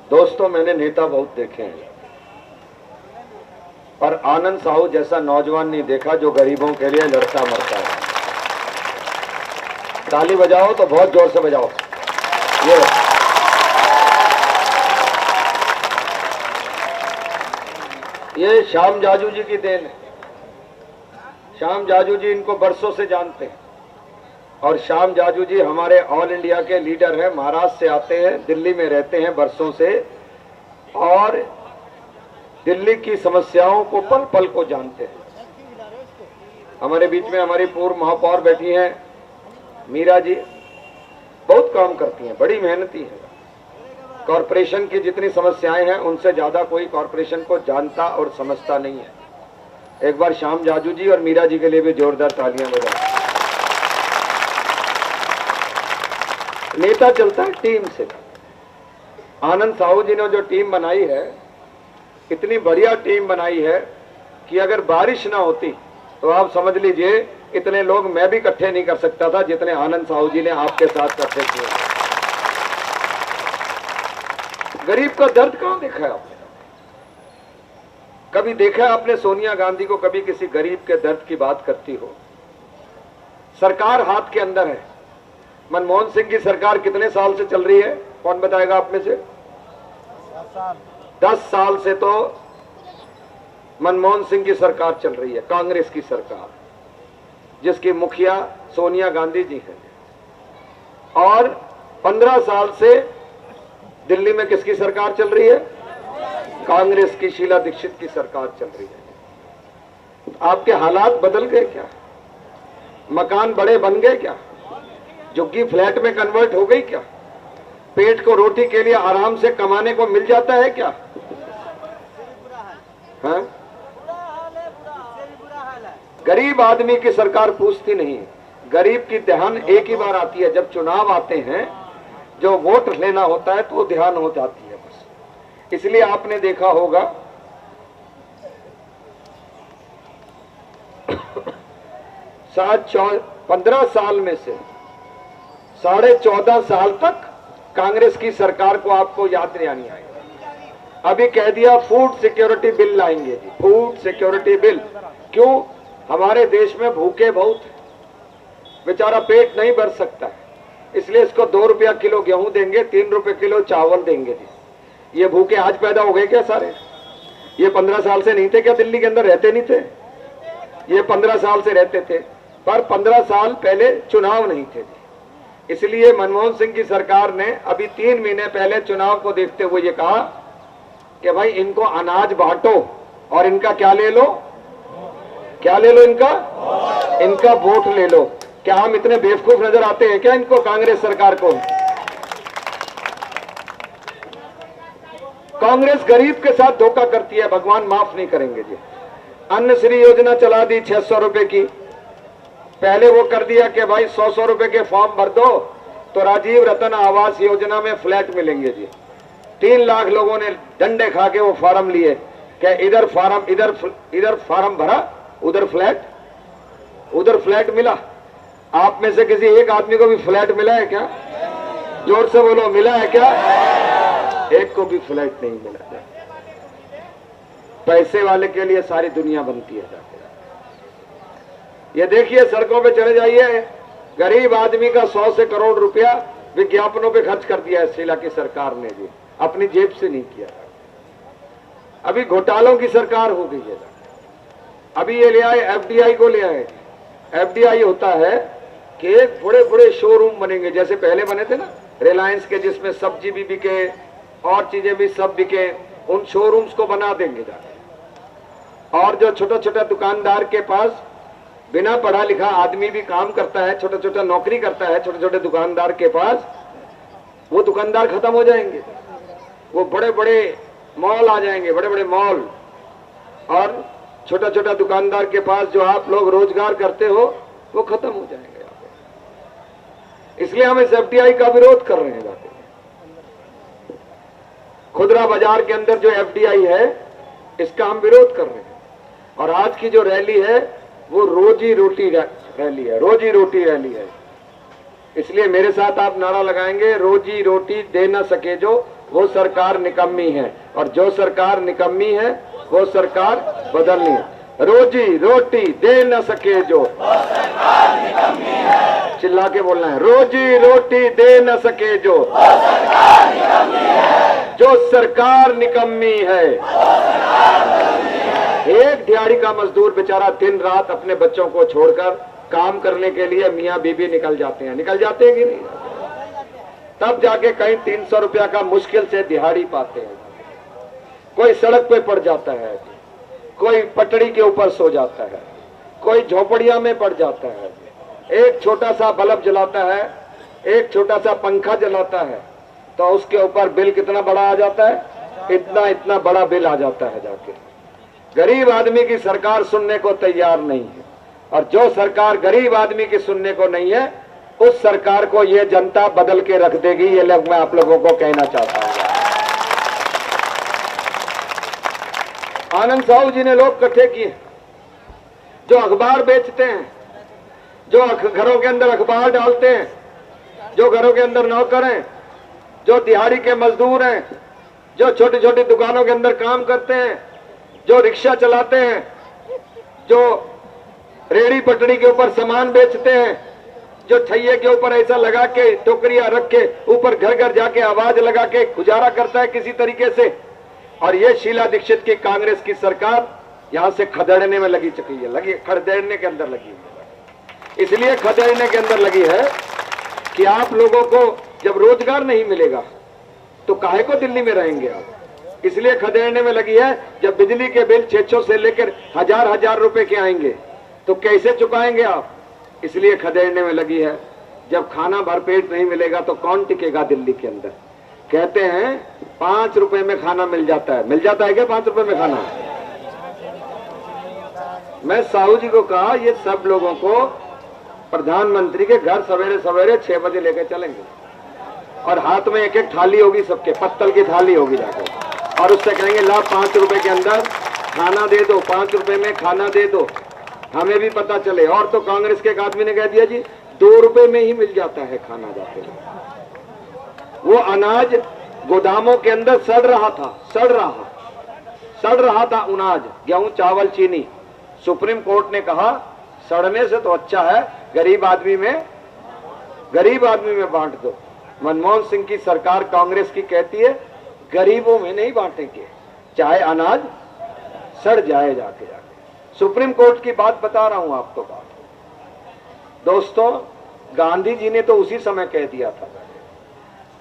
दोस्तों, मैंने नेता बहुत देखे हैं, पर आनंद साहू जैसा नौजवान नहीं देखा जो गरीबों के लिए लड़ता मरता है। ताली बजाओ तो बहुत जोर से बजाओ। ये श्याम जाजू जी की देन है। श्याम जाजू जी इनको बरसों से जानते हैं और श्याम जाजू जी हमारे ऑल इंडिया के लीडर हैं। महाराष्ट्र से आते हैं, दिल्ली में रहते हैं बरसों से और दिल्ली की समस्याओं को पल पल को जानते हैं। हमारे बीच में हमारी पूर्व महापौर बैठी हैं मीरा जी, बहुत काम करती हैं, बड़ी मेहनती हैं। कॉरपोरेशन की जितनी समस्याएं हैं उनसे ज्यादा कोई कॉरपोरेशन को जानता और समझता नहीं है। एक बार श्याम जाजू जी और मीरा जी के लिए भी जोरदार तालियां बजाएं। नेता चलता है टीम से। आनंद साहू जी ने जो टीम बनाई है, इतनी बढ़िया टीम बनाई है कि अगर बारिश ना होती तो आप समझ लीजिए इतने लोग मैं भी इकट्ठे नहीं कर सकता था जितने आनंद साहू जी ने आपके साथ इकट्ठे किए। गरीब का दर्द कहां देखा है आपने? कभी देखा है आपने सोनिया गांधी को कभी किसी गरीब के दर्द की बात करती हो? सरकार हाथ के अंदर है। मनमोहन सिंह की सरकार कितने साल से चल रही है, कौन बताएगा आप में से? 10 साल से तो मनमोहन सिंह की सरकार चल रही है, कांग्रेस की सरकार, जिसकी मुखिया सोनिया गांधी जी हैं। और 15 साल से दिल्ली में किसकी सरकार चल रही है? कांग्रेस की शीला दीक्षित की सरकार चल रही है। आपके हालात बदल गए क्या? मकान बड़े बन गए क्या? झुग्गी फ्लैट में कन्वर्ट हो गई क्या? पेट को रोटी के लिए आराम से कमाने को मिल जाता है क्या? हाँ? गरीब आदमी की सरकार पूछती नहीं। गरीब की ध्यान एक ही बार आती है, जब चुनाव आते हैं, जो वोट लेना होता है तो ध्यान हो जाती है बस। इसलिए आपने देखा होगा 15 साल में से 14.5 साल तक कांग्रेस की सरकार को आपको याद नहीं आनी आएगा। अभी कह दिया फूड सिक्योरिटी बिल लाएंगे जी, फूड सिक्योरिटी बिल। क्यों? हमारे देश में भूखे बहुत, बेचारा पेट नहीं भर सकता है, इसलिए इसको 2 रुपया किलो गेहूं देंगे, 3 रुपए किलो चावल देंगे जी। ये भूखे आज पैदा हो गए क्या सारे? ये 15 साल से नहीं थे क्या? दिल्ली के अंदर रहते नहीं थे? ये 15 साल से रहते थे, पर 15 साल पहले चुनाव नहीं थे। इसलिए मनमोहन सिंह की सरकार ने अभी 3 महीने पहले चुनाव को देखते हुए ये कहा कि भाई इनको अनाज बांटो और इनका क्या ले लो? क्या ले लो? इनका वोट ले लो। क्या हम इतने बेवकूफ नजर आते हैं क्या इनको, कांग्रेस सरकार को? कांग्रेस गरीब के साथ धोखा करती है, भगवान माफ नहीं करेंगे जी। अन्न श्री योजना चला दी 600 रुपए की। पहले वो कर दिया कि भाई 100 रुपए के फॉर्म भर दो तो राजीव रतन आवास योजना में फ्लैट मिलेंगे जी। 3 लाख लोगों ने डंडे खा के वो फार्म लिए कि इधर फार्म भरा, उधर फ्लैट मिला। आप में से किसी एक आदमी को भी फ्लैट मिला है क्या? जोर से बोलो, मिला है क्या? एक को भी फ्लैट नहीं मिला। पैसे वाले के लिए सारी दुनिया बनती है। ये देखिए, सड़कों पे चले जाइए, गरीब आदमी का 100 से करोड़ रुपया विज्ञापनों पे खर्च कर दिया है शीला की सरकार ने जी, अपनी जेब से नहीं किया। अभी घोटालों की सरकार हो गई है। अभी ये ले आए, एफडीआई को ले आए। एफडीआई होता है कि बड़े बड़े शोरूम बनेंगे, जैसे पहले बने थे ना रिलायंस के, जिसमें सब्जी भी बिके और चीजें भी सब बिके। उन शोरूम्स को बना देंगे जाके। और जो छोटा छोटा दुकानदार के पास बिना पढ़ा लिखा आदमी भी काम करता है, छोटा छोटा नौकरी करता है छोटे छोटे दुकानदार के पास, वो दुकानदार खत्म हो जाएंगे। वो बड़े बड़े मॉल आ जाएंगे, बड़े बड़े मॉल। और छोटा छोटा दुकानदार के पास जो आप लोग रोजगार करते हो वो खत्म हो जाएंगे। इसलिए हम इस एफडीआई का विरोध कर रहे हैं जाके। खुदरा बाजार के अंदर जो एफडीआई है इसका हम विरोध कर रहे हैं। और आज की जो रैली है वो रोजी रोटी रैली है, रोजी रोटी रैली है। इसलिए मेरे साथ आप नारा लगाएंगे, रोजी रोटी दे ना सके जो वो सरकार निकम्मी है, और जो सरकार निकम्मी है वो सरकार बदलनी है। रोजी रोटी दे न सके जो सरकार निकम्मी है, चिल्ला के बोलना है, रोजी रोटी दे न सके जो सरकार निकम्मी है, जो सरकार निकम्मी है। एक दिहाड़ी का मजदूर बेचारा दिन रात अपने बच्चों को छोड़कर काम करने के लिए मियाँ बीबी निकल जाते हैं कि नहीं? तब जाके कहीं 300 रुपया का मुश्किल से दिहाड़ी पाते हैं। कोई सड़क पे पड़ जाता है, कोई पटड़ी के ऊपर सो जाता है, कोई झोपड़िया में पड़ जाता है, एक छोटा सा बल्ब जलाता है, एक छोटा सा पंखा जलाता है, तो उसके ऊपर बिल कितना बड़ा आ जाता है, इतना बड़ा बिल आ जाता है। जाके गरीब आदमी की सरकार सुनने को तैयार नहीं है, और जो सरकार गरीब आदमी की सुनने को नहीं है उस सरकार को ये जनता बदल के रख देगी। ये लोग मैं आप लोगों को कहना चाहता हूं। आनंद साहू जी ने लोग इकट्ठे किए जो अखबार बेचते हैं, जो घरों के अंदर अखबार डालते हैं, जो घरों के अंदर नौकर हैं, जो दिहाड़ी के मजदूर हैं, जो छोटी छोटी दुकानों के अंदर काम करते हैं, जो रिक्शा चलाते हैं, जो रेड़ी पटड़ी के ऊपर सामान बेचते हैं, जो ठैये के ऊपर ऐसा लगा के टोकरियां रख के ऊपर घर घर जाके आवाज लगा के गुजारा करता है किसी तरीके से। और ये शीला दीक्षित की कांग्रेस की सरकार यहां से खदेड़ने में लगी चुकी है, खदेड़ने के अंदर लगी है। इसलिए खदेड़ने के अंदर लगी है कि आप लोगों को जब रोजगार नहीं मिलेगा तो काहे को दिल्ली में रहेंगे आप। इसलिए खदेड़ने में लगी है। जब बिजली के बिल 600 से लेकर हजार रुपए के आएंगे तो कैसे चुकाएंगे आप, इसलिए खदेड़ने में लगी है। जब खाना भरपेट नहीं मिलेगा तो कौन टिकेगा दिल्ली के अंदर। कहते हैं 5 रुपए में खाना मिल जाता है क्या 5 रुपए में खाना। मैं साहू जी को कहा ये सब लोगों को प्रधानमंत्री के घर सवेरे सवेरे 6 बजे लेकर चलेंगे, और हाथ में एक एक थाली होगी, सबके पत्तल की थाली होगी जाकर, और उससे कहेंगे ला 5 रुपए के अंदर खाना दे दो, 5 रुपए में खाना दे दो, हमें भी पता चले। और तो कांग्रेस के एक आदमी ने कह दिया जी 2 रुपए में ही मिल जाता है खाना जाके। वो अनाज गोदामों के अंदर सड़ रहा था अनाज, गेहूं, चावल, चीनी। सुप्रीम कोर्ट ने कहा सड़ने से तो अच्छा है गरीब आदमी में बांट दो। मनमोहन सिंह की सरकार कांग्रेस की कहती है गरीबों में नहीं बांटेंगे, चाहे अनाज सड़ जाए जाके। सुप्रीम कोर्ट की बात बता रहा हूं आपको। दोस्तों, गांधी जी ने तो उसी समय कह दिया था।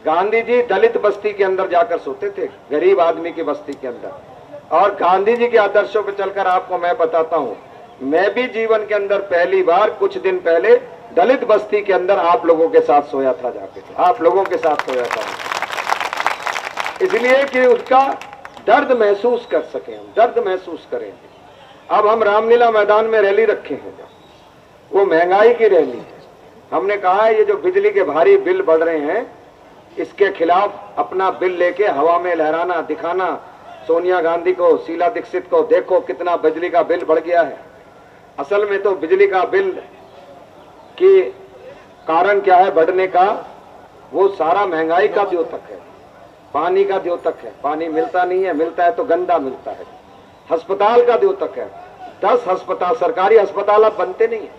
गांधी जी दलित बस्ती के अंदर जाकर सोते थे, गरीब आदमी की बस्ती के अंदर। और गांधी जी के आदर्शों पर चलकर आपको मैं बताता हूं, मैं भी जीवन के अंदर पहली बार कुछ दिन पहले दलित बस्ती के अंदर आप लोगों के साथ सोया था, जाके आप लोगों के साथ सोया था, इसलिए कि उसका दर्द महसूस कर सके, हम दर्द महसूस करें। अब हम रामलीला मैदान में रैली रखे हैं, वो महंगाई की रैली है। हमने कहा है ये जो बिजली के भारी बिल बढ़ रहे हैं इसके खिलाफ अपना बिल लेके हवा में लहराना, दिखाना सोनिया गांधी को, शीला दीक्षित को, देखो कितना बिजली का बिल बढ़ गया है। असल में तो बिजली का बिल की कारण क्या है बढ़ने का, वो सारा महंगाई का द्योतक है, पानी का द्योतक है। पानी मिलता नहीं है, मिलता है तो गंदा मिलता है। अस्पताल का द्योतक है, 10 अस्पताल, सरकारी अस्पताल अब बनते नहीं है,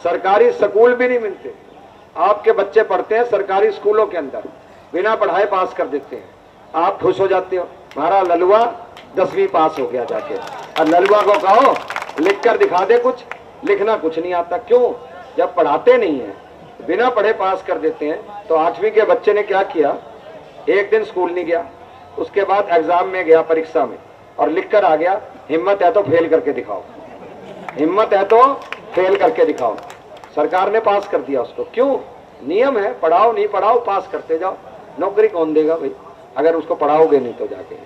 सरकारी स्कूल भी नहीं मिलते। आपके बच्चे पढ़ते हैं सरकारी स्कूलों के अंदर, बिना पढ़ाई पास कर देते हैं। आप खुश हो जाते हो, हमारा ललुआ 10वीं पास हो गया जाके। और ललुआ को कहो लिख कर दिखा दे, कुछ लिखना कुछ नहीं आता। क्यों? जब पढ़ाते नहीं है, बिना पढ़े पास कर देते हैं। तो 8वीं के बच्चे ने क्या किया, एक दिन स्कूल नहीं गया, उसके बाद एग्जाम में गया, परीक्षा में, और लिख कर आ गया। हिम्मत है तो फेल करके दिखाओ, हिम्मत है तो फेल करके दिखाओ। सरकार ने पास कर दिया उसको। क्यों? नियम है, पढ़ाओ नहीं पढ़ाओ पास करते जाओ। नौकरी कौन देगा भाई अगर उसको पढ़ाओगे नहीं तो जाके।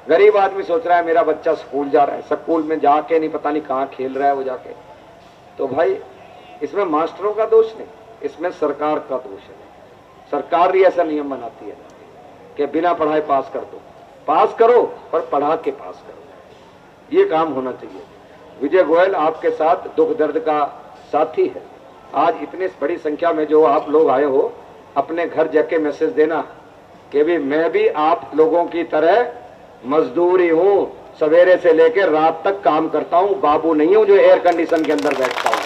गरीब आदमी सोच रहा है मेरा बच्चा स्कूल जा रहा है, स्कूल में जाके नहीं पता नहीं कहाँ खेल रहा है वो जाके। तो भाई इसमें मास्टरों का दोष नहीं, इसमें सरकार का दोष है। सरकार ही ऐसा नियम बनाती है कि बिना पढ़ाई पास कर दो, पास करो पर पढ़ा के पास करो। ये काम होना चाहिए। विजय गोयल आपके साथ दुख दर्द का साथी है। आज इतनी बड़ी संख्या में जो आप लोग आए हो, अपने घर जाके मैसेज देना कि भी मैं भी आप लोगों की तरह मजदूरी हूं, सवेरे से लेकर रात तक काम करता हूं, बाबू नहीं हूं जो एयर कंडीशन के अंदर बैठता हूं।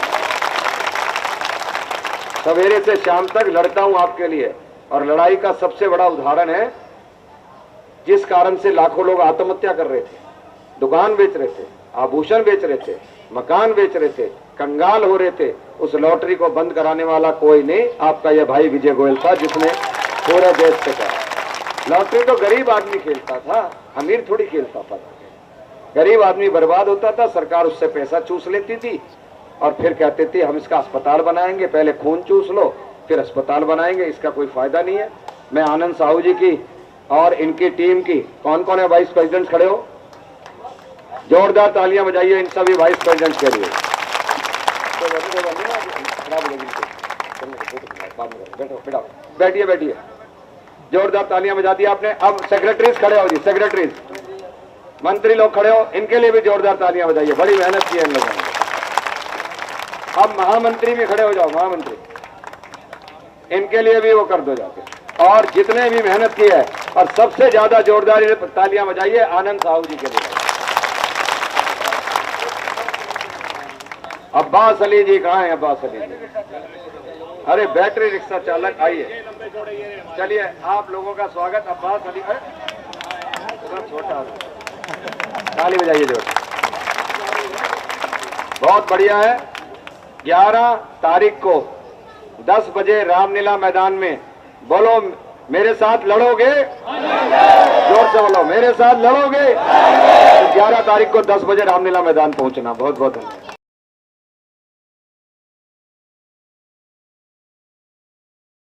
सवेरे से शाम तक लड़ता हूं आपके लिए। और लड़ाई का सबसे बड़ा उदाहरण है, जिस कारण से लाखों लोग आत्महत्या कर रहे थे, दुकान बेच रहे थे, आभूषण बेच रहे थे, मकान बेच रहे थे, कंगाल हो रहे थे, उस लॉटरी को बंद कराने वाला कोई नहीं, आपका यह भाई विजय गोयल था, जिसने पूरे देश से कहा। लॉटरी तो गरीब आदमी खेलता था, अमीर थोड़ी खेलता था। गरीब आदमी बर्बाद होता था, सरकार उससे पैसा चूस लेती थी और फिर कहते थे हम इसका अस्पताल बनाएंगे, पहले खून चूस लो फिर अस्पताल बनाएंगे, इसका कोई फायदा नहीं है। मैं आनंद साहू जी की और इनकी टीम की, कौन कौन है वाइस प्रेसिडेंट खड़े हो, जोरदार तालियां बजाइए इन सभी वाइस प्रेसिडेंट के लिए। बैठिए बैठिए, जोरदार तालियां बजा दी आपने। अब सेक्रेटरीज खड़े हो जी, सेक्रेटरीज, मंत्री लोग खड़े हो, इनके लिए भी जोरदार तालियां बजाइए, बड़ी मेहनत की है इन लोगों ने। अब महामंत्री भी खड़े हो जाओ, महामंत्री, इनके लिए भी वो कर दो जाके। और जितने भी मेहनत की है, और सबसे ज्यादा जोरदार तालियां बजाइए आनंद साहू जी के लिए। अब्बास अली जी कहाँ हैं, अब्बास अली जी? अरे बैटरी रिक्शा चालक आइए, चलिए आप लोगों का स्वागत। अब्बास अली, छोटा ताली बजाइए जोर। बहुत बढ़िया है। 11 तारीख को 10 बजे रामलीला मैदान में, बोलो मेरे साथ लड़ोगे, जोर से बोलो मेरे साथ लड़ोगे। तो 11 तारीख को 10 बजे रामलीला मैदान पहुंचना। बहुत बहुत धन्यवाद।